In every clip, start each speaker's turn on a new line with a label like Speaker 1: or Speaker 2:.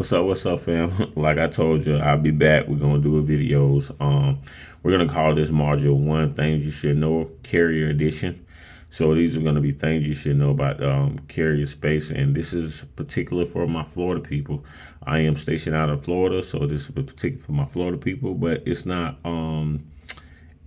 Speaker 1: What's up, fam? Like I told you, I'll be back. We're gonna do a videos. We're gonna call this module one things you should know, carrier edition. So these are gonna be things you should know about carrier space, and this is particular for my Florida people. I am stationed out of Florida, so this is particular for my Florida people, but it's not.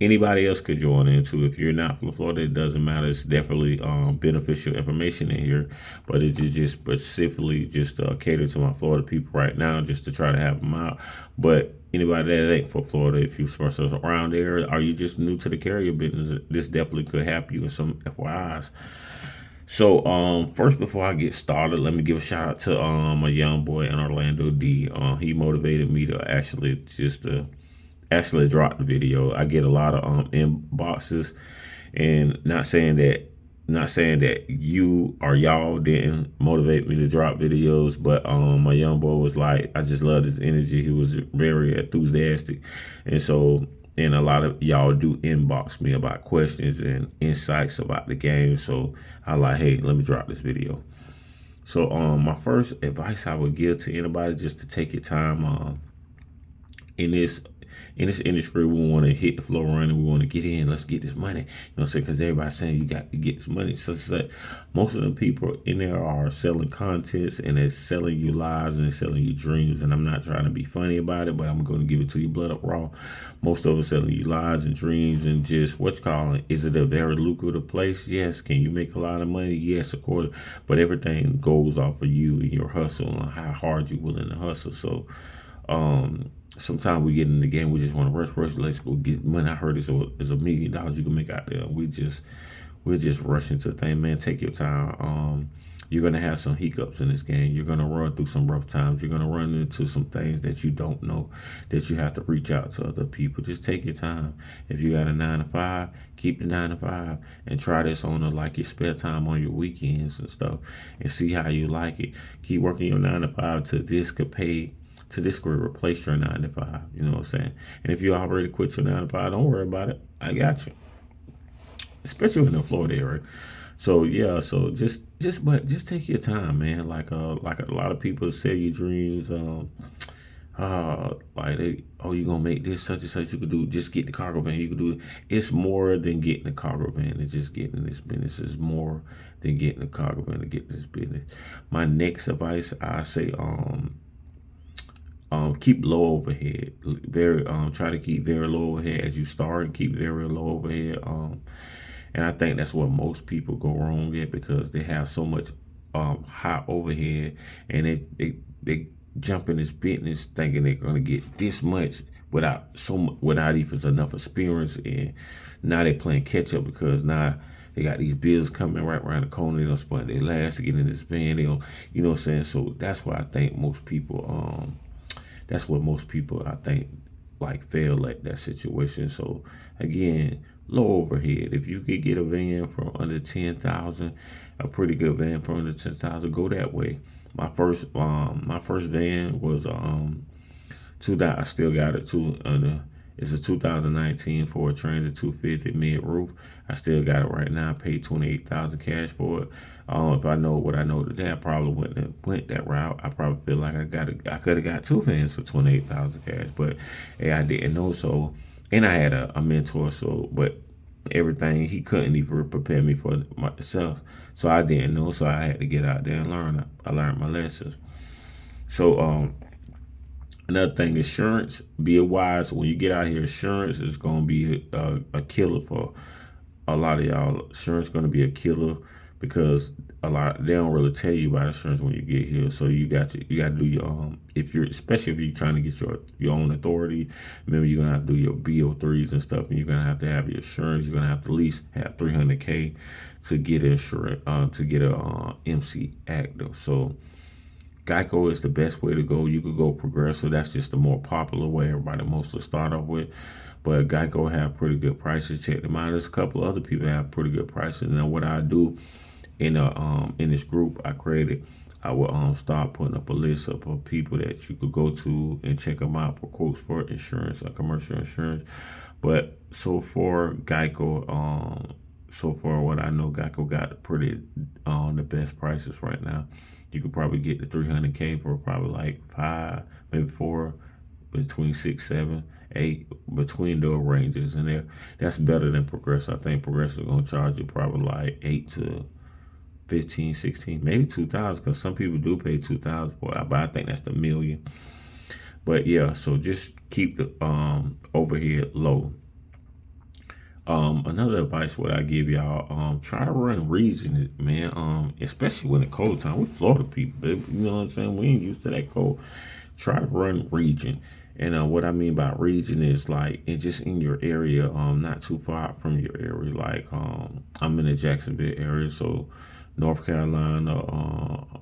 Speaker 1: Anybody else could join in too. If you're not from Florida, it doesn't matter. It's definitely beneficial information in here, but it is just specifically just cater to my Florida people right now, just to try to help them out. But anybody that ain't for Florida, if you are around there, are you just new to the carrier business? This definitely could help you with some FYIs. So, first before I get started, let me give a shout out to a young boy in Orlando D. He motivated me to actually drop the video. I get a lot of inboxes, and not saying that you or y'all didn't motivate me to drop videos, but my young boy was like, I just love his energy. He was very enthusiastic, and so and a lot of y'all do inbox me about questions and insights about the game. So I like, hey, let me drop this video. So my first advice I would give to anybody just to take your time in this in this industry. We want to hit the floor running. We want to get in. Let's get this money. You know what I'm saying? Because everybody's saying you got to get this money. So most of the people in there are selling contents, and they're selling you lies, and they're selling you dreams. And I'm not trying to be funny about it, but I'm going to give it to you blood up raw. Most of them selling you lies and dreams, and just what you call it. Is it a very lucrative place? Yes. Can you make a lot of money? Yes, of course. But everything goes off of you and your hustle and how hard you're willing to hustle. So sometimes we get in the game, we just want to rush. Let's go get money. I heard it's $1 million you can make out there. We're just rushing to things, man. Take your time. You're gonna have some hiccups in this game. You're gonna run through some rough times. You're gonna run into some things that you don't know, that you have to reach out to other people. Just take your time. If you got a 9 to 5, keep the 9 to 5 and try this on like your spare time on your weekends and stuff, and see how you like it. Keep working your 9 to 5 till this could pay, to this could replace your 9 to 5. You know what I'm saying? And if you already quit your 9 to 5, don't worry about it. I got you. Especially in the Florida area. So yeah, so just take your time, man. Like a lot of people sell you dreams. Like you gonna make this such and such. You could do, just get the cargo van. You could do it. It's more than getting the cargo van. It's just getting this business. Is more than getting the cargo van to get this business. My next advice, I say, keep low overhead. Very try to keep very low overhead as you start, and keep very low overhead. And I think that's what most people go wrong at, because they have so much high overhead, and they jump in this business thinking they're gonna get this much without even enough experience, and now they playing catch up because now they got these bills coming right around the corner. They don't spend their last to get in this van. They don't, you know what I'm saying? So that's why I think most people that's what most people, I think, like, fail at that situation. So again, low overhead. If you could get a van for under 10,000, a pretty good van for under 10,000, go that way. My first van was two that I still got it too. It's a 2019 Ford Transit 250 mid roof. I still got it right now. I paid 28,000 cash for it. If I know what I know today, I probably wouldn't have went that route. I probably feel like I could have got two vans for 28,000 cash, but hey, I didn't know. So, and I had a mentor. So, but everything, he couldn't even prepare me for myself. So I didn't know. So I had to get out there and learn. I learned my lessons. So another thing, insurance. Be wise when you get out here. Insurance is going to be a killer for a lot of y'all. Insurance going to be a killer, because a lot, they don't really tell you about insurance when you get here. So you got to do your if you're, especially if you're trying to get your own authority. Remember, you're gonna have to do your BO3s and stuff, and you're gonna have to have your insurance. You're gonna have to at least have 300K to get insurance, to get a MC active. So Geico is the best way to go. You could go Progressive. That's just the more popular way everybody mostly start off with. But Geico have pretty good prices. Check them out. There's a couple of other people have pretty good prices. Now what I do in this group I created, I will start putting up a list of people that you could go to and check them out for quotes for insurance or commercial insurance. But so far what I know, Geico got pretty the best prices right now. You could probably get the 300K for probably like five, maybe four, between six, seven, eight, between those ranges, and there, that's better than Progressive. I think Progressive is gonna charge you probably like 8 to 15, 16, maybe 2,000, because some people do pay 2,000 for it, but I think that's the million. But yeah, so just keep the overhead low. Another advice what I give y'all, try to run region, man. Especially when the cold time. We Florida people, baby. You know what I'm saying? We ain't used to that cold. Try to run region. And what I mean by region is like it just in your area, not too far from your area. Like I'm in the Jacksonville area, so North Carolina,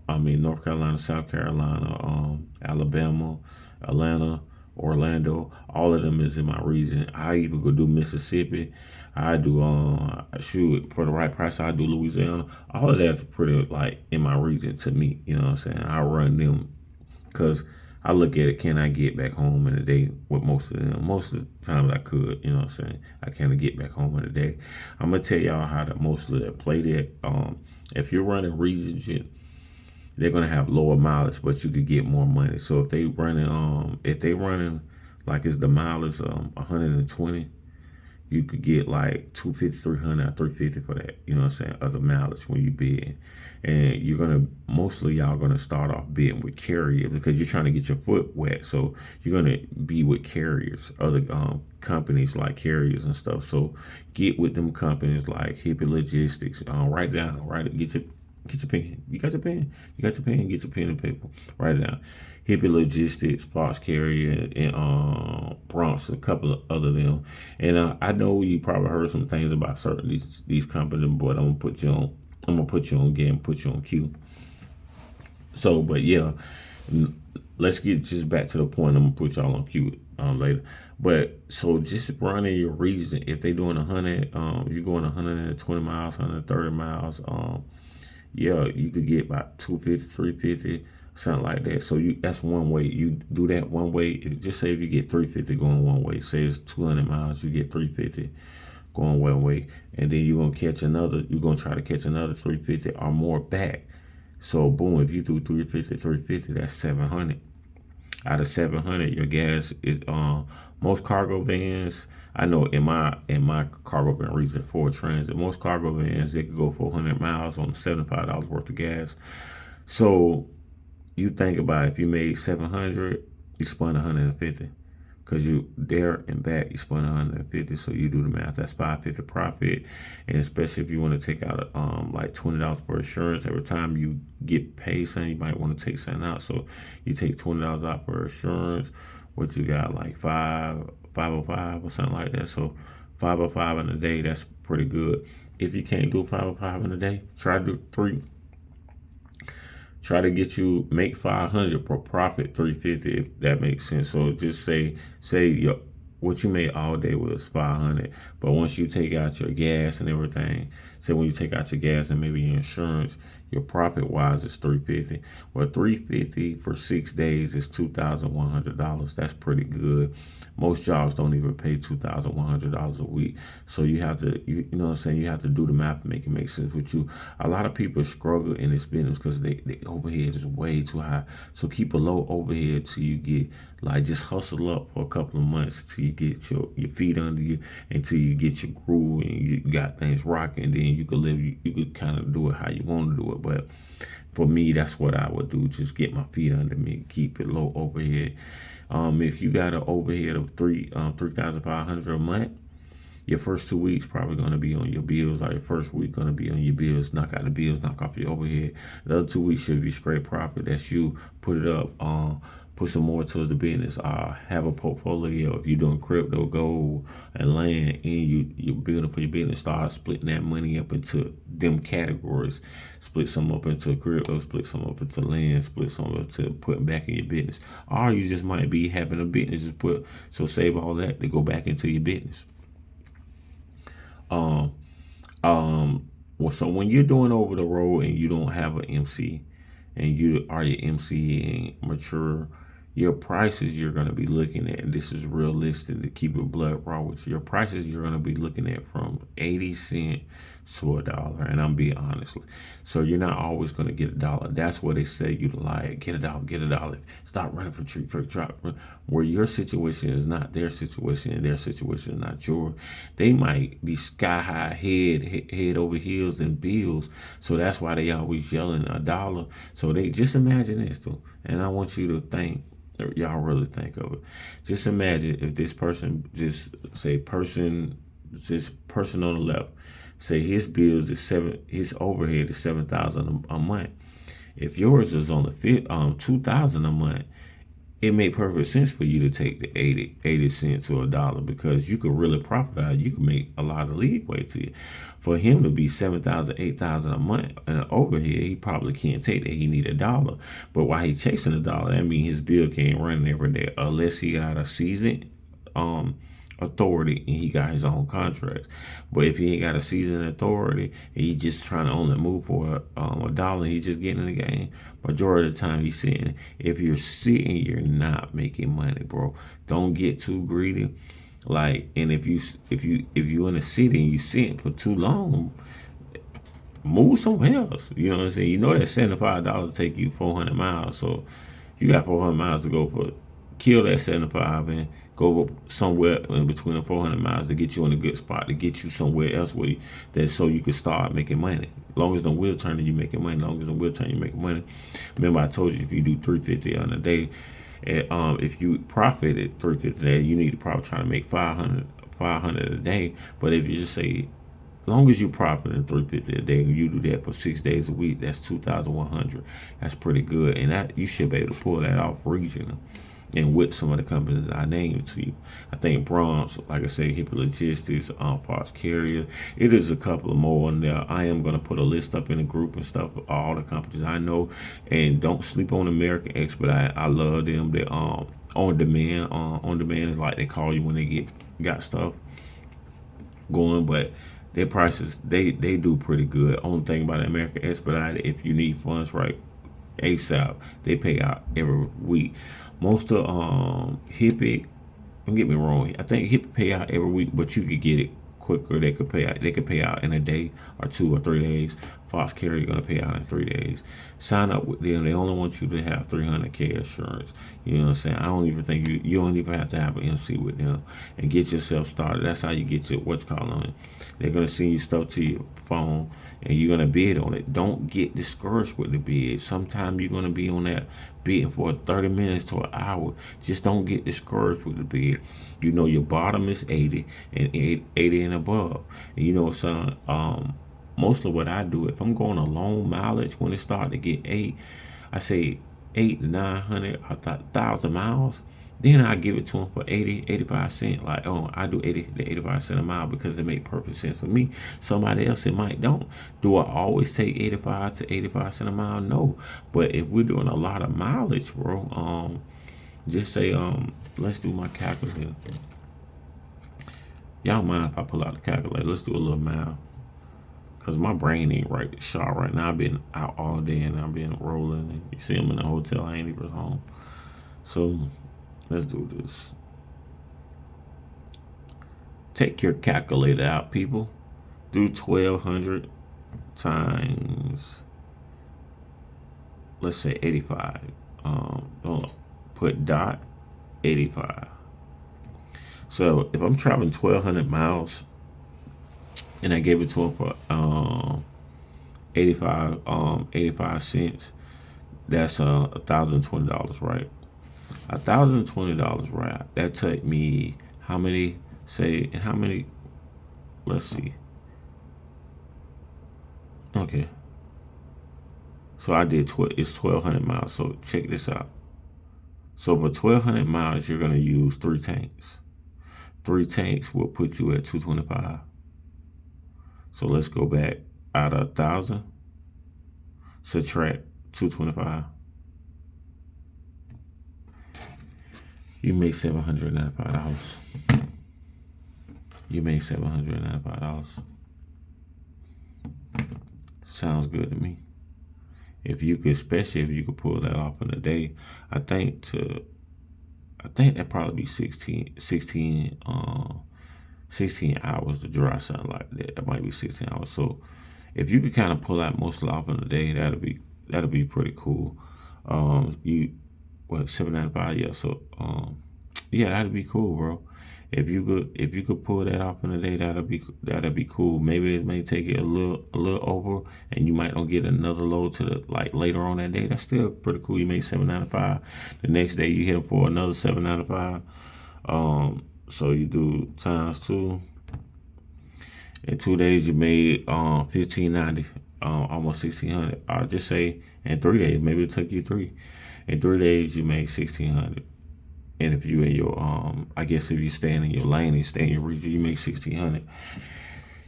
Speaker 1: North Carolina, South Carolina, Alabama, Atlanta, Orlando, all of them is in my region. I even go do Mississippi. I do shoot for the right price. I do Louisiana. All of that's pretty like in my region to me. You know what I'm saying? I run them because I look at it. Can I get back home in a day with most of them? Most of the times I could. You know what I'm saying? I can't get back home in a day. I'm gonna tell y'all how to mostly play that. If you're running region, they're gonna have lower mileage, but you could get more money. So if they running like it's the mileage 120, you could get like 250, 300, or 350 for that. You know what I'm saying? Other mileage when you bid, and you're gonna mostly y'all gonna start off bidding with carrier because you're trying to get your foot wet. So you're gonna be with carriers, other companies like carriers and stuff. So get with them companies like Hippie Logistics. Write down, write get your pen. You got your pen. You got your pen. Get your pen and paper. Write it down. Hippie Logistics, Fox Carrier, and Bronx, a couple of other them. And I know you probably heard some things about certain these companies, but I'm gonna put you on. I'm gonna put you on game, put you on cue. So, but yeah, let's get just back to the point. I'm gonna put y'all on cue later. But so just running your region. If they doing 100, you're going 120 miles, 130 miles. Yeah, you could get about 250, 350, something like that. So that's one way. You do that one way. Just say if you get 350 going one way, say it's 200 miles, you get 350 going one way, and then you're gonna catch another. You're gonna try to catch another 350 or more back. So boom, if you do 350, 350, that's 700. Out of 700, your gas is most cargo vans. I know in my cargo van reason for transit, most cargo vans they could go 400 miles on $75 worth of gas. So you think about if you made 700, you spent 150 because you there and back you spent 150. So you do the math. That's 550 profit, and especially if you want to take out like $20 for insurance every time you get paid something, you might want to take something out. So you take $20 out for insurance. What you got like 505 or something like that. So 505 in a day, that's pretty good. If you can't do 505 in a day, try to do three. Try to get you make 500 per profit 350 if that makes sense. So just say your what you made all day was 500, but once you take out your gas and everything, so when you take out your gas and maybe your insurance, your profit wise is 350. Well, 350 for 6 days is $2,100. That's pretty good. Most jobs don't even pay $2,100 a week. So you have to, you know what I'm saying? You have to do the math to make it make sense with you. A lot of people struggle in this business because the overhead is way too high. So keep a low overhead till you get, like, just hustle up for a couple of months till you get your feet under you, until you get your groove and you got things rocking. Then you could live, you could kind of do it how you want to do it. But for me, that's what I would do. Just get my feet under me, keep it low overhead. If you got an overhead of 3,500 a month, your first 2 weeks probably gonna be on your bills. Like your first week gonna be on your bills. Knock out the bills, knock off your overhead. The other 2 weeks should be straight profit. That's you put it up. Put some more towards the business. Have a portfolio. If you're doing crypto, gold, and land, and you building for your business, start splitting that money up into them categories. Split some up into crypto, split some up into land, split some up to putting back in your business. Or you just might be having a business. Just put so save all that to go back into your business. Um, well, so when you're doing over the road and you don't have an MC, and you are your MC and mature, your prices you're going to be looking at, and this is realistic to keep it blood raw with you, your prices you're going to be looking at from 80 cent to $1. And I'm being honest, so you're not always going to get $1. That's what they say you to like, get $1, get $1, stop running for tree per drop. Where your situation is not their situation and their situation is not yours. They might be sky high, head over heels in bills, so that's why they always yelling $1. So they just imagine this though, and I want you to think, y'all really think of it. Just imagine if this person, just say person, this person on the left, say his bills is his overhead is 7,000 a month. If yours is on the 2,000 a month, it made perfect sense for you to take the 80 cents or $1 because you could really profit out. You could make a lot of leeway to it. For him to be 7,000, 8,000 a month and overhead, he probably can't take that. He need $1. But while he chasing $1, that means his bill can't run every day unless he got a seasoned um authority and he got his own contracts. But if he ain't got a seasoned authority and he just trying to only move for $1, he just getting in the game. Majority of the time he's sitting. If you're sitting, you're not making money, bro. Don't get too greedy. Like, and if you in a city and you sitting for too long, move somewhere else. You know what I'm saying? You know that $75 take you 400 miles. So you got 400 miles to go for. Kill that 75 and go somewhere in between the 400 miles to get you in a good spot, to get you somewhere else where that so you can start making money. As long as the wheel turning, you making money. As long as the wheel turning, you making money. Remember, I told you if you do 350 on a day, and if you profit at 350 a day, you need to probably try to make 500 a day. But if you just say long as you profit in 350 a day, and you do that for 6 days a week, that's 2,100. That's pretty good, and that you should be able to pull that off regional. And with some of the companies I named to you, I think Bronze, like I said, Hippie Logistics, Parts Carrier. It is a couple of more in there. I am gonna put a list up in the group and stuff of all the companies I know, and don't sleep on American Expedite. I love them. They on demand. On demand is like they call you when they got stuff going, but their prices they do pretty good. Only thing about American Expedite, if you need funds right ASAP, they pay out every week. Most of Hippie, don't get me wrong, I think Hippie pay out every week, but you could get it quicker. They could pay out in a day or 2 or 3 days. Fox Carrier gonna pay out in 3 days. Sign up with them. They only want you to have 300K insurance. You know what I'm saying? I don't even think you don't even have to have an MC with them and get yourself started. That's how you get your what's called on it. They're gonna send you stuff to your phone and you're gonna bid on it. Don't get discouraged with the bid. Sometimes you're gonna be on that bidding for 30 minutes to an hour. Just don't get discouraged with the bid. You know your bottom is 80 and 80 and above. And you know, son, most of what I do, if I'm going a long mileage, when it start to get I say 800 to 900, 1,000 miles, then I give it to them for 80, 85 cents. Like, oh, I do 80 to 85 cents a mile because it make perfect sense for me. Somebody else, it might don't. Do I always take 85 to 85 cents a mile? No. But if we're doing a lot of mileage, bro, just say, let's do my calculator. Y'all mind if I pull out the calculator? Let's do a little math. Cause my brain ain't right sharp right now. I've been out all day and I've been rolling. And you see, I'm in the hotel. I ain't even home. So let's do this. Take your calculator out, people. Do 1,200 times, let's say 85. Don't put dot 85. So if I'm traveling 1,200 miles and I gave it to him for 85 cents, that's $1,020, right? $1,020, right? That took me how many? Say, and how many? Let's see. Okay, so I did it's 1,200 miles. So check this out. So for 1,200 miles, you're gonna use 3 tanks. 3 tanks will put you at 225. So let's go back out of 1,000. Subtract 225. You made $795. You made $795. Sounds good to me. If you could, especially if you could pull that off in a day, I think I think that probably be 16 hours to draw something like that. That might be 16 hours. So if you could kind of pull out most off in a day, that'll be pretty cool. You what 795? Yeah. So yeah, that'd be cool, bro. If you could pull that off in a day, that'll be cool. Maybe it may take it a little over, and you might not get another load to the like later on that day. That's still pretty cool. You make 795. The next day you hit them for another 795. So you do times two. In 2 days you made 1590, almost 1600. I'll just say in 3 days, maybe it took you three. In 3 days you made 1600. And if you in your I guess if you stand in your lane and stay in your region, you make 1600.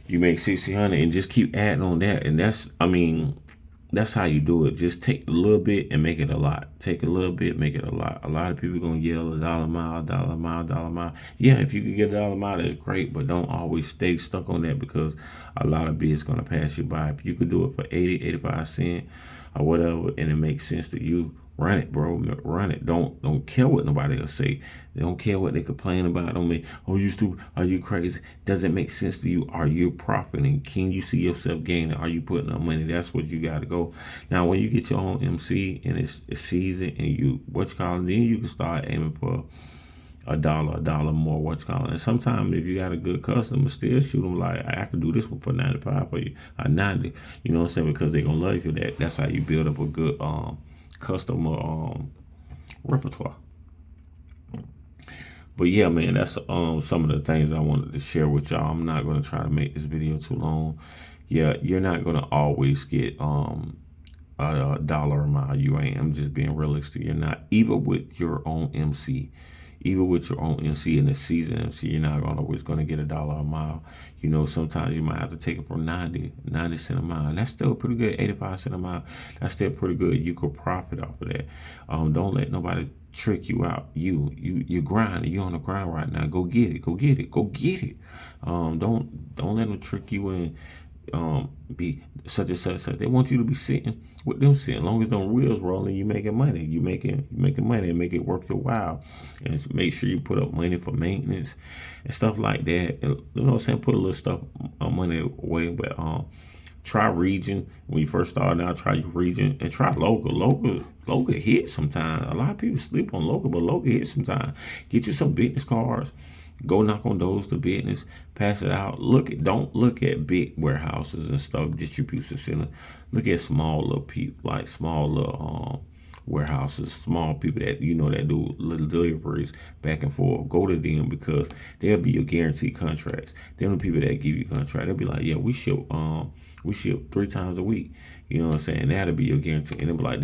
Speaker 1: You make 1600 and just keep adding on that. And that's how you do it. Just take a little bit and make it a lot. Take a little bit, make it a lot. A lot of people gonna yell a dollar a mile, dollar a mile, dollar a mile. Yeah, if you can get a dollar a mile, that's great, but don't always stay stuck on that because a lot of bids gonna pass you by. If you could do it for 80, 85 cents or whatever, and it makes sense to you, run it, bro. Run it. Don't care what nobody else say. They don't care what they complain about on me. Oh, you stupid. Are you crazy? Does it make sense to you? Are you profiting? Can you see yourself gaining? Are you putting up money? That's what you got to go. Now, when you get your own MC and it's seasoned and you what you call it, then you can start aiming for a dollar more, what you call it. And sometimes if you got a good customer, still shoot them like I could do this one for 95 for you, 90. You know what I'm saying? Because they're gonna love you. That's how you build up a good customer repertoire. But yeah, man, that's some of the things I wanted to share with y'all. I'm not gonna try to make this video too long. Yeah, you're not gonna always get a dollar a mile. You ain't. I'm just being realistic. You're not. Even with your own MC, even with your own MC in the season MC, you're not gonna always gonna get a dollar a mile. You know, sometimes you might have to take it from 90 cent a mile. And that's still pretty good. 85 cent a mile. That's still pretty good. You could profit off of that. Don't let nobody trick you out. You grinding. You on the grind right now. Go get it. Go get it. Go get it. Don't let them trick you in be such and such such. They want you to be sitting with them sitting. As long as them wheels rolling, you making money. You making money and make it worth your while. And make sure you put up money for maintenance and stuff like that. And, you know what I'm saying? Put a little stuff money away, but try region when you first start out. Try your region and try local. Local hit sometimes. A lot of people sleep on local, but local hit sometimes. Get you some business cards. Go knock on doors to business, pass it out. Don't look at big warehouses and stuff, distribution center. Look at small little people, like small little warehouses, small people that that do little deliveries back and forth. Go to them because they'll be your guaranteed contracts. They're the people that give you contract. They'll be like, yeah, we ship 3 times a week. You know what I'm saying? That'll be your guarantee. And they'll be like,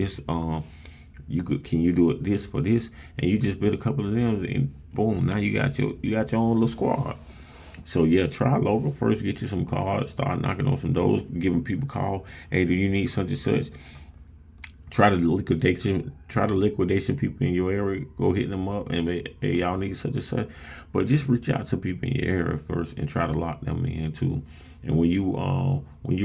Speaker 1: can you do it this for this? And you just build a couple of them and boom, now you got your own little squad. So yeah, try local first, get you some cards, start knocking on some doors, giving people a call. Hey, do you need such and such? Try to liquidation people in your area. Go hit them up and hey, y'all need such and such. But just reach out to people in your area first and try to lock them in too. And when you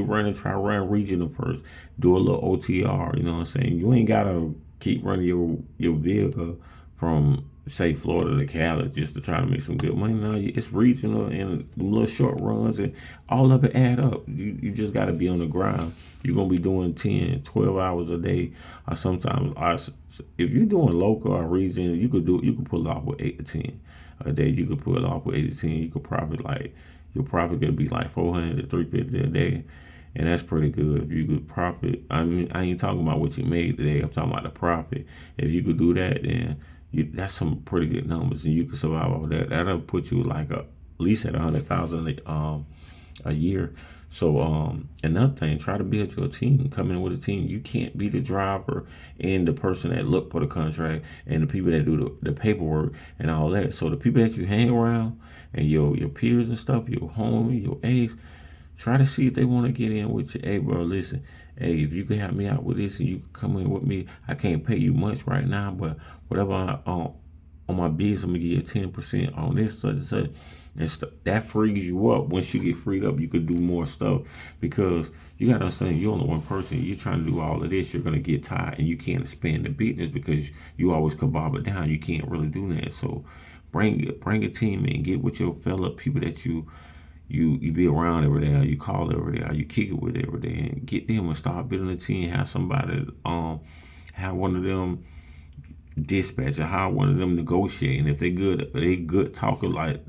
Speaker 1: run and try to run regional first, do a little OTR. You know what I'm saying? You ain't gotta keep running your vehicle from say Florida to Cali just to try to make some good money. No, it's regional and little short runs and all of it add up. You just got to be on the grind. You're going to be doing 10, 12 hours a day. Or sometimes, if you're doing local or region, you could pull off with 8 to 10 a day. You could pull it off with 8 to 10. You could profit you're probably going to be like 400 to 350 a day. And that's pretty good. If you could profit, I ain't talking about what you made today. I'm talking about the profit. If you could do that, then that's some pretty good numbers, and you can survive off that. That'll put you like at least at 100,000 a year. So another thing, try to build your team. Come in with a team. You can't be the driver and the person that look for the contract and the people that do the paperwork and all that. So the people that you hang around and your peers and stuff, your homie, your ace, try to see if they want to get in with you. Hey, bro, listen. Hey, if you can help me out with this and you can come in with me, I can't pay you much right now, but whatever on my business, I'm gonna give you 10% on this, such and such. And that frees you up. Once you get freed up, you could do more stuff because you gotta understand you're only one person. You're trying to do all of this, you're gonna get tired and you can't expand the business because you always kabab it down. You can't really do that. So bring a team in, get with your fellow people that you be around every day, or you call every day, or you kick it with every day, and get them and start building a team. Have somebody, have one of them dispatch or hire one of them negotiating. If they good talker, like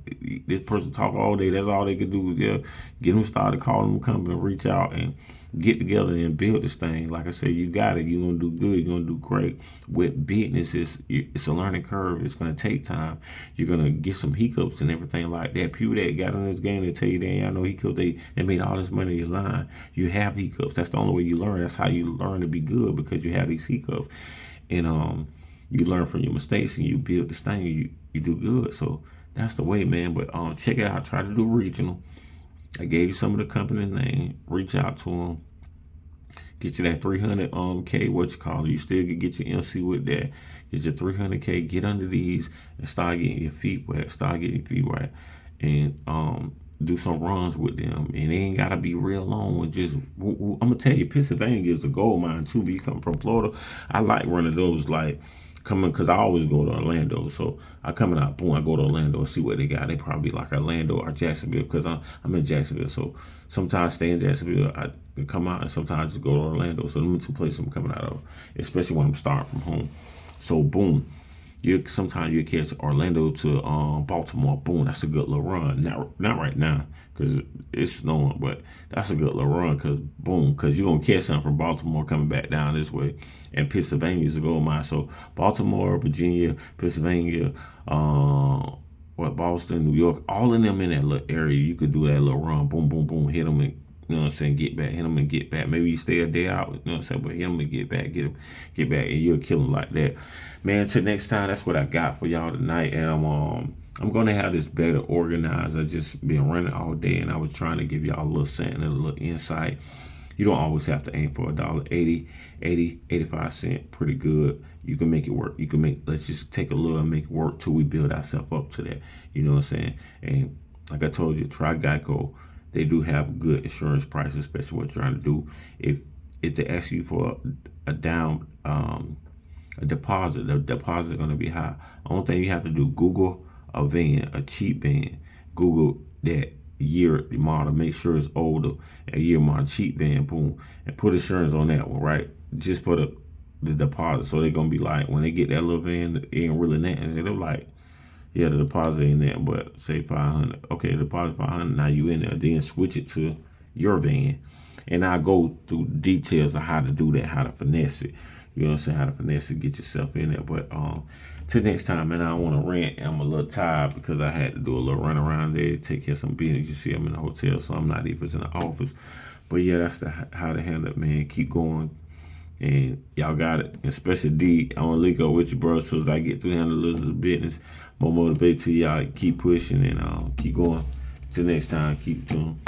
Speaker 1: this person talk all day, that's all they could do is get them started, call them, come and reach out and get together and build this thing. Like I said, you got it. You're gonna do good. You're gonna do great. With business, it's a learning curve. It's gonna take time. You're gonna get some hiccups and everything like that. People that got in this game, they tell you they ain't no hiccups. They made all this money in line. You have hiccups. That's the only way you learn. That's how you learn to be good because you have these hiccups. And you learn from your mistakes and you build this thing and you do good. So that's the way, man. But check it out. Try to do regional. I gave you some of the company name. Reach out to them. Get you that 300 K. What you call it? You still can get your MC with that. Get your 300K. Get under these and start getting your feet wet. Start getting your feet wet, and do some runs with them. And it ain't gotta be real long. With just I'm gonna tell you, Pennsylvania is a gold mine too. But you come from Florida, I like running those like coming because I always go to Orlando. So I coming out, boom, I go to Orlando and see what they got. They probably like Orlando or Jacksonville because I'm in Jacksonville. So sometimes stay in Jacksonville, I come out, and sometimes just go to Orlando. So them are two places I'm coming out of, especially when I'm starting from home. So boom, you sometimes you catch Orlando to Baltimore. Boom, that's a good little run. Not right now because it's snowing, but that's a good little run because boom, because you're gonna catch something from Baltimore coming back down this way, and Pennsylvania's a gold mine. So Baltimore, Virginia, Pennsylvania, Boston, New York, all of them in that little area, you could do that little run. Boom, boom, boom, hit them and you know what I'm saying? Get back, hit them and get back. Maybe you stay a day out, you know what I'm saying? But hit them and get back, get back, and you'll kill them like that. Man, till next time, that's what I got for y'all tonight. And I'm gonna have this better organized. I just been running all day, and I was trying to give y'all a little something, a little insight. You don't always have to aim for $1.80, 80, 85 cents. Pretty good. You can make it work. You can make. Let's just take a little and make it work till we build ourselves up to that. You know what I'm saying? And like I told you, try Geico. They do have good insurance prices, especially what you're trying to do. If they ask you for a down a deposit, the deposit is going to be high. Only thing you have to do, Google a van, a cheap van. Google that year model, make sure it's older, a year model, cheap van, boom, and put insurance on that one, right? Just for the deposit. So they're gonna be like, when they get that little van, it ain't really nothing. They're like, yeah, the deposit ain't that, but say 500. Okay, the deposit 500. Now you in there. Then switch it to your van, and I go through details of how to do that, how to finesse it. You know what I'm saying? How to finesse it, get yourself in there. But till next time, man, I don't want to rant. I'm a little tired because I had to do a little run around there, take care of some business. You see, I'm in the hotel, so I'm not even in the office. But yeah, that's how to handle it, man. Keep going. And y'all got it. Especially D, I want to link up with you, bro. So as I get through handling the business, more motivate to y'all keep pushing and keep going. Till next time, keep tuned.